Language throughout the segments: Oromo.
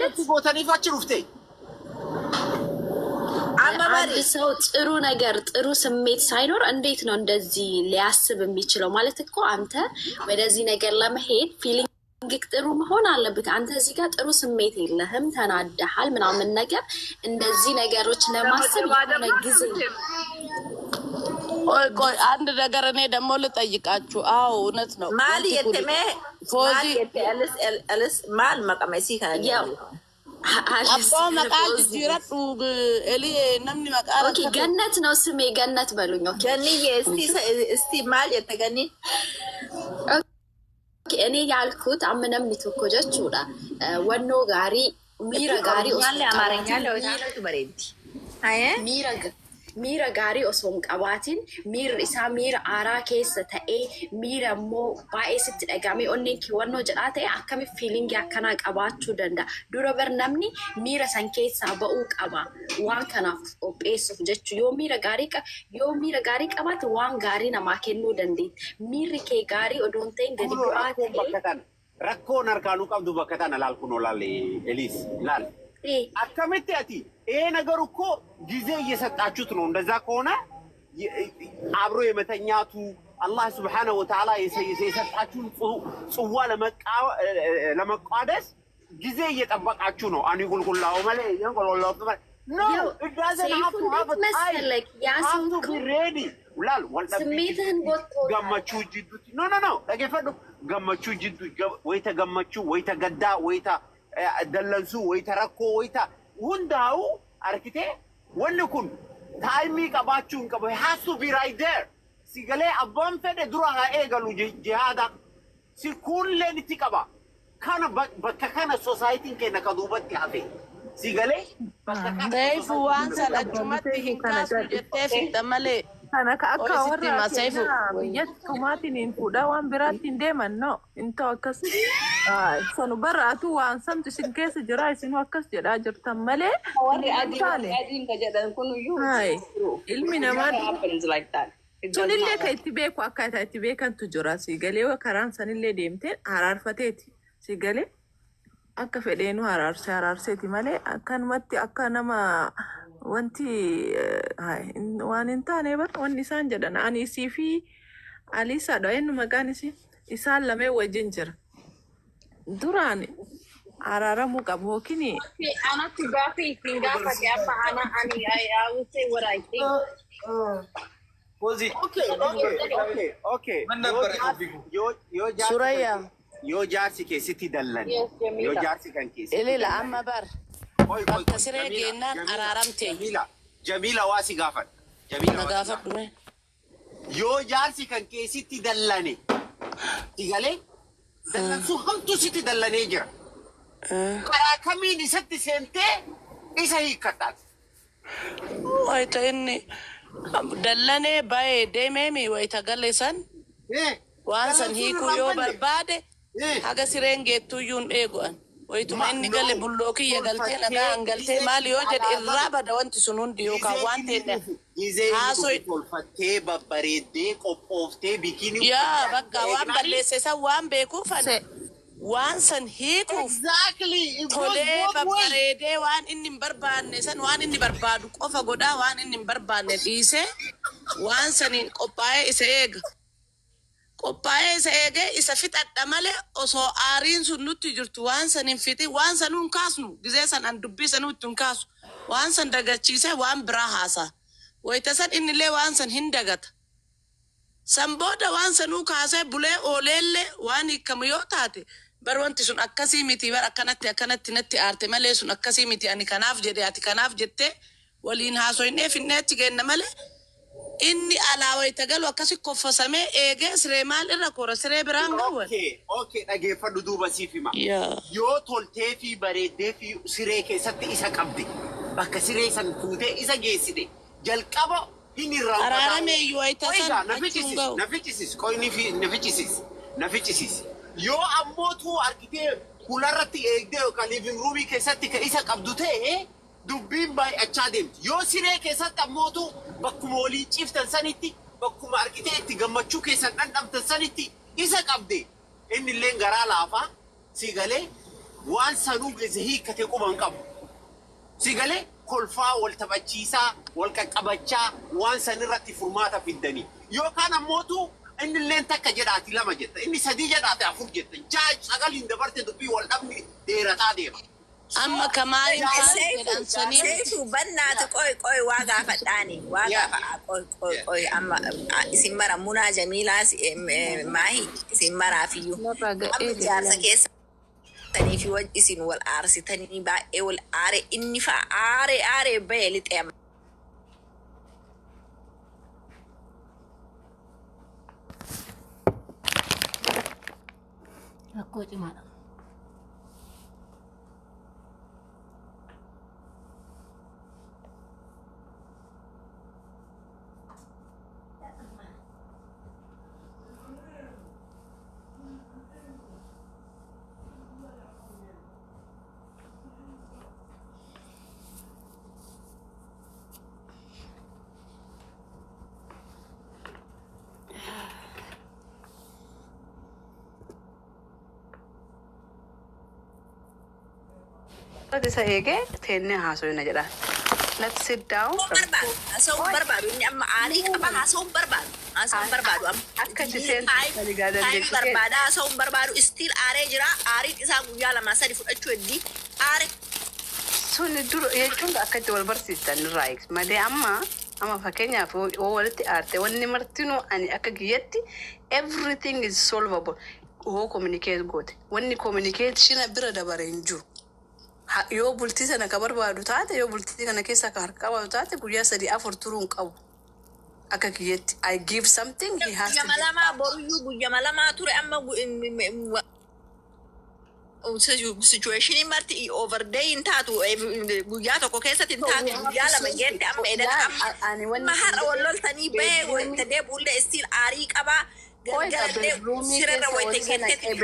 Akkanatti gootanii fachi dhuftee. አንድ ሰው ጥሩ ነገር ጥሩ ስሜት ሳይኖር እንዴት ነው እንደዚህ ሊያስብ የሚችለው? ማለት እኮ አንተ ወደዚህ ነገር ለመሄድ ፊሊንግ ጥሩ መሆን አለበት። አንተ እዚህ ጋር ጥሩ ስሜት የለህም፣ ተናደሃል ምናምን ነገር እንደዚህ ነገሮች ለማሰብ የሆነ ጊዜ ቆይ አንድ ነገር እኔ ደግሞ ልጠይቃችሁ። አዎ እውነት ነው። ማል የተመ ፎዚ አለስ ማል መቀመሲ ካያ አባ መቃል ጅራቱ ኤሊ ነምኒ መቃል ኦኬ ገነት ነው ስሜ ገነት በሉኝ። ኦኬ ገኒዬ እስቲ ማል የተገኒ ኦኬ እኔ ያልኩት አምነም ሊተኮጀች ወዳ ወኖ ጋሪ ሚራ ጋሪ ኦስማን አማርኛ ለወታቱ በሬዲ አየ ሚራ ጋሪ ኦሶም ቀባቲን ሚር ኢሳ ሚር አራ ኬስ ተኤ ሚራ ሞ ባኤስት ደጋሚ ኦኔንኪ ወኖ ጀዳቴ አከሚ ፊሊንግ ያከና ቀባቹ ደንዳ ዱረበር ነምኒ ሚራ ሰንኬሳ በኡ ቀባ ዋን ከናፍ ኦጴስ ጀቹ ዮ ሚራ ጋሪ ቀባት ዋን ጋሪ ነማከኑ ደንዲ ሚር ኬ ጋሪ ኦዶንቴን ገዲ ዱአቴ ረኮ ነርካኑ ቀብዱ በከታን አላልኩ ነው ላል ኤሊስ ላል አከመት ያቲ ይሄ ነገር እኮ ጊዜ እየሰጣችሁት ነው። እንደዛ ከሆነ አብሮ የመተኛቱ አላህ Subhanahu Wa Ta'ala የሰጣችሁን ጽዋ ለመቋደስ ጊዜ እየጠበቃችሁ ነው። አኒ ጉልጉላው ማለት ይንቆሎላው no it doesn't have to have a time like have to be ready ላል ስሜትህን ወጥቶ ገመቹ ጅዱ no dhageffadhaa ገመቹ ጅዱ ወይ ተገመቹ ወይ ተገዳ ወይ ደለንሱ ወይ ተረኮ ወይ ሁንዳው አርክቴ ወንኩን ታይሚ ቀባችሁን ቀበ has to be right there ሲገሌ አባም ፈደ ድሮ ኤገሉ ጂሃዳ ሲኩልን ትቀባ ካነ በከከነ ሶሳይቲ ከነ ከዱበት ያፈ ሲገሌ ሰይፉ ዋንሳ ለጁመት ሂካስ ጀቴፍ ተመለ أنا كأكا يت توماتين إن فودا وان براتين دائما نو إنتو أكس سنو برا تو وان سمت شنكيس جراي سنو أكس جرا جرتم ملء وري أدين كجدا كونو يو هاي علمي نمان happens like that سن اللي كيتبيك وأكا تبيك أنتو جراسي قالي وكران سن اللي ديمتين عرار فتيتي سيقالي أكا فدينو عرار سيتي ملء أكان متي أكا نما wanti hay waan intaane bar wanni isaan jedhan ani isii fi Alisa dha eenyu maqaan isaan lamee wajjin jira duraan araaramuu qabu hookini anatti gaafii ittiin gaafate amma ani I will say what I think Pozi okay Suraya yo jaarsi keessatti dallan yo jaarsi kan keessatti ilila amma bar bakasire geenan araaramte Jamila wasi gaafan Jamila gaafan yo jaarsi kan keessatti dallane igale dallan su hamtu sitti dallane jira karaa kamiin isatti seente isa hiikkataan wayta inni dallane bae deememi wayta gallesan waan san hiiku yoo barbaade haga sireen geettuyyuun eegu'an waytuma inni galle bullooki yagaltee nagaa angaltee maali yoo jedhe irraa bada wanti sun hundi yookaan waan ta'edha haasoo tolfattee babbareeddee qophooftee bikiinii yaa bakka waan balleesse san waan beekuuf waan san hiikuuf tolee babbareedee waan inni hin barbaanne san waan inni barbaadu qofa godhaa waan inni hin barbaanne dhiisee waan saniin qophaa'ee isa eega. Qophaa'ee isa eege isa fixadha malee osoo aariin sun nutti jirtu waan san hin fixi waan sanuun kaasnu gizee san an dubbii sanuu ittiin kaasu waan san dagachiise waan biraa haasa wayita san innillee waan san hin dagata san booda waan sanuu kaasee bulee ooleellee waan hiikamu yoo taate bar wanti sun akkasii miti bar akkanatti natti aarte malee sun akkasii miti ani kanaaf jedhe ati kanaaf jettee waliin haasoinee finneetti geenna malee inni alaaway tagalu akkasi koffasame eege siree maal irra kora siree biraan gaawwan okay dhageffadhu duuba siif hima yoo toltee fi bareeddee fi siree keessatti isa qabde bakka siree san fuutee isa geessite jalqaba hin irraa araarame yoo aytasan nafichisis qoyni fi nafichisis yoo ammootu argitee kularratti eegdee yookaan living roomii keessatti ka isa qabdu ta'e dubbiin baay'achaa deemti yoo siree keessatti ammootu bakkuma walii ciiftan sanitti bakkuma argitee itti gammachuu keessan dhandhamtan sanitti isa qabde inni illee garaa laafaa si galee waan sanuu gizihii kate quban qabu sigale kolfaa wal taphachiisaa wal qaqqabachaa waan sanirratti furmaata fiddanii yookaan ammootu inni illeen takka jedhaati lama jetta inni sadii jedhaati afur jetta jaa sagaliin dabarte dubbii wal dhabni dheerataa deema. Amma kamaaliin jedhan sanii Seifu bannaati qoy waa gaafadhaani waa gaafa qoy amma isin mara munaa jamiilaas maahi isin maraafiyyuu amma jaarsa keessa tanii fi waj isin wal aarsitanii baay'ee wal aare inni fa aare bahee lixee amma. Rakkoo cimaadha. Isa eegee teennee haasofna jedha. Let's sit down. Haasawuun barbaadu inni amma aarii qaba haasawuun barbaadu amma. Akka isheen saligaa dandeessu barbaada haasawuun barbaadu istiil aaree jira aariin isaa guyyaa lama sadi fudhachuu heddii aare. Sun dura jechuun akka itti wal barsiistan irraa eegsi malee amma fakkeenyaaf walitti aarte wanni martinuu ani akka kiyyatti everything is solvable. Hoo communicate goote wanni communication bira dabare hin jiru. Yoo bultii sana ka barbaadu taate yoo bultii kana keessa ka harka qabaatu taate guyyaa sadii afur turuun qabu akka kiyyetti I give something he has to Guyyaa boruyyuu guyyaa lamaa ture amma situation marti overday hin taatu guyyaa tokko keessatti hin taatu guyyaa lama geette amma edana amma har'a wal loltanii bahee wanta deebuullee istiil aarii qabaa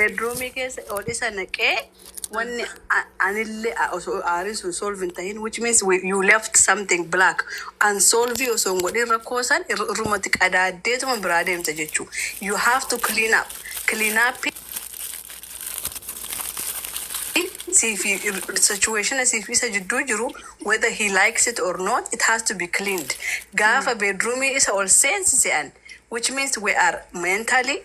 bedroomii keessa ol isa naqee when anille aris solving tahin which means you left something black and solve you so ngodi rakosan rumati qadaaddeetu man biraademta jechu you have to clean up see if situation as if isa jiddu jiru whether he likes it or not it has to be cleaned gafa bedroom is all sense and which means we are mentally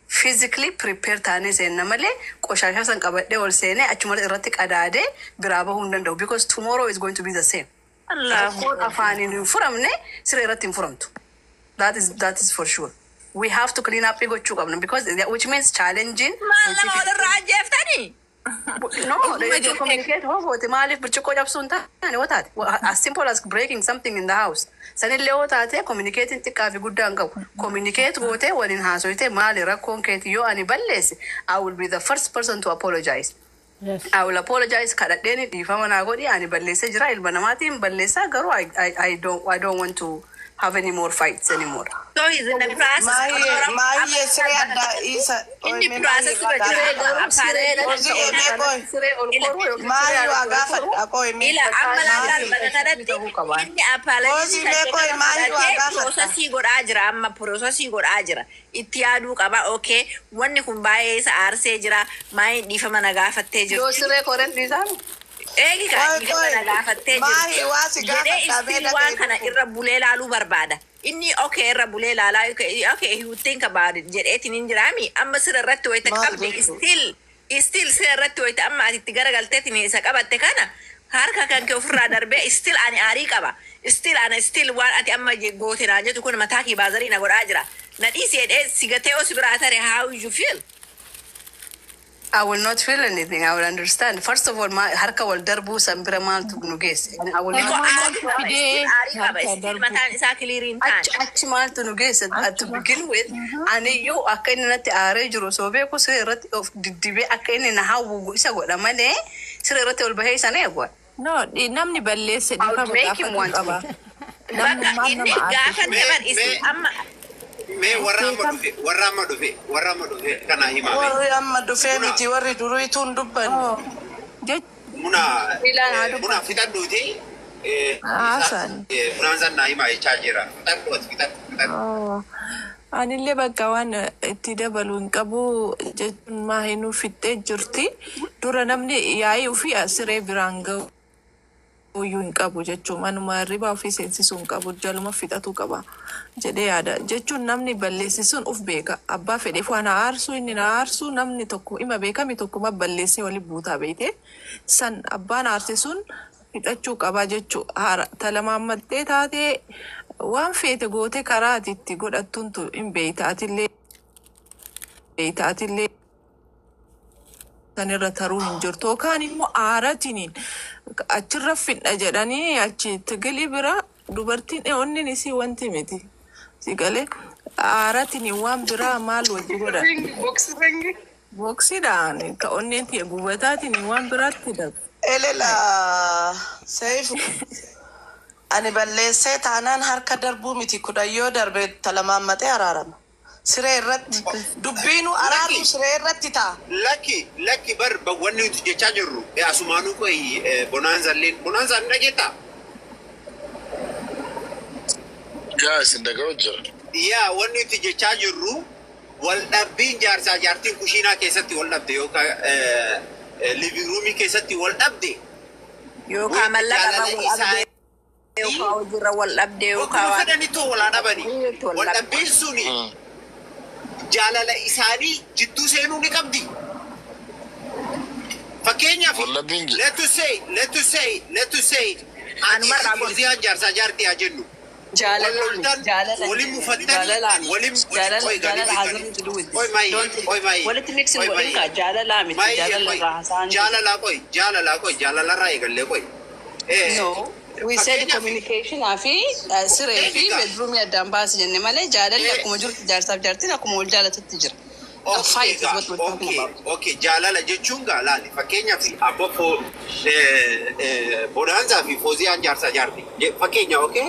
physically prepared tane sen namale qoshasha san qabadde ol sene achuma irratti qadaade biraba hundandau because tomorrow is going to be the same Allah ko afani ni furamne sire irratti furamtu that is for sure we have to clean up gochu qabna because which means challenging mala wala rajeftani no they communicate how the malif burchiko jabsunta ani wotate as simple as breaking something in the house sanille wotate communicating tikafi guddan qabu communicate wote walin hasoite mali rakon keti yo ani ballesi I will be the first person to apologize. Yes. I will apologize kadadeni difama na godi ani ballese jira ilma namati ballesa garu I don't want to have any more fights anymore. So he's in the process. My in the process inni okay rabule lala okay he would think about it jedheetin injirami amma sira irratti wayta qabde still sira irratti wayta amma ati garagalteetin isa qabatte kana harka kan ke ofirraa darbe still ani arii qaba still waan ati amma goote na jetu kun mataaki bazari na godhaa jira na dhisi edhe sigatee osbiraatare how you feel I will not feel anything. I will understand. First of all, my harka wal darbu sambira mal to nuges. I will not mal to nuges to begin with. And you akain nati are juro so be ko se rat of dibe akain na hawu isa go da mane sire rat ol bahay sane go. No, namni balle se di ka make him want to. Namni gafa never is amma me warama dufe kana hima me warama dufe miti warri duru itun dubban muna fitan duti asan muna zanna hima e chajira fitan Anillee bakka waan itti dabalu hin qabu jechuun maa hinuu fixxee jirti. Dura namni yaa'ii ofii asiree biraan ga'u iyyuu hin qabu jechuun manuma hirribaa ofii seensisuu hin qabu jaluma fixatuu qaba jedhee yaada. Jechuun namni balleessisuun uf beeka. Abbaa fedheef waan aarsuu inni na aarsuu namni tokko ima beekami tokkuma balleessee wali buutaa beekte. San abbaan aarsisuun fixachuu qaba jechuu haara talamaammattee taatee waan feete goote karaatitti godhattuuntu hin beeytaatillee sanirra taruu hin jirtu yookaan immoo aaratiniin achirra fidha jedhanii achi tigilii bira dubartiin onnin isii wanti miti sigalee aaratiniin waan biraa maal wajji godhan boksiidhaan ka onneen tiye gubataatiin waan biraatti dabu. Elela Seifu ani balleessee taanaan harka darbuu miti kudhayyoo darbe talamaammatee araarama. Siree irratti dubbiinu araaru siree irratti ta'a. Lakki bar wanni nuti jechaa jirru asumaanuu qoyi bonaanzaan dhageettaa? Yaa isin dhaga'u jira. Yaa wanni nuti jechaa jirru wal dhabbiin jaarsaa jaartiin kushiinaa keessatti wal dhabde yookaan living roomii keessatti wal dhabde. Yookaan mallaqa wal dhabde. Yookaan hojirra wal dhabde yookaan waan fedhanitoo wal dhabanii. Wal dhabbiin suni jaalala isaanii jidduu seenuu ni qabdi. Fakkeenyaaf let us say anumarraa Fawziyaan jaarsaa jaartii haa jennu. Waliin mufatanii walitti mixin godhin kaa jaalalaa miti jaalalaa haasaan jaalalarraa eegallee qoy. No, we said communication afi siree fi bedroom addaan baasi jenne malee jaalalli akkuma jirtu jaarsaaf jaartiin akkuma wal jaalatutti jira. Okay, jaalala jechuun gaalaani fakkeenyaaf abbo bonaanzaa fi Fawziyaan jaarsaa jaartii fakkeenya okay.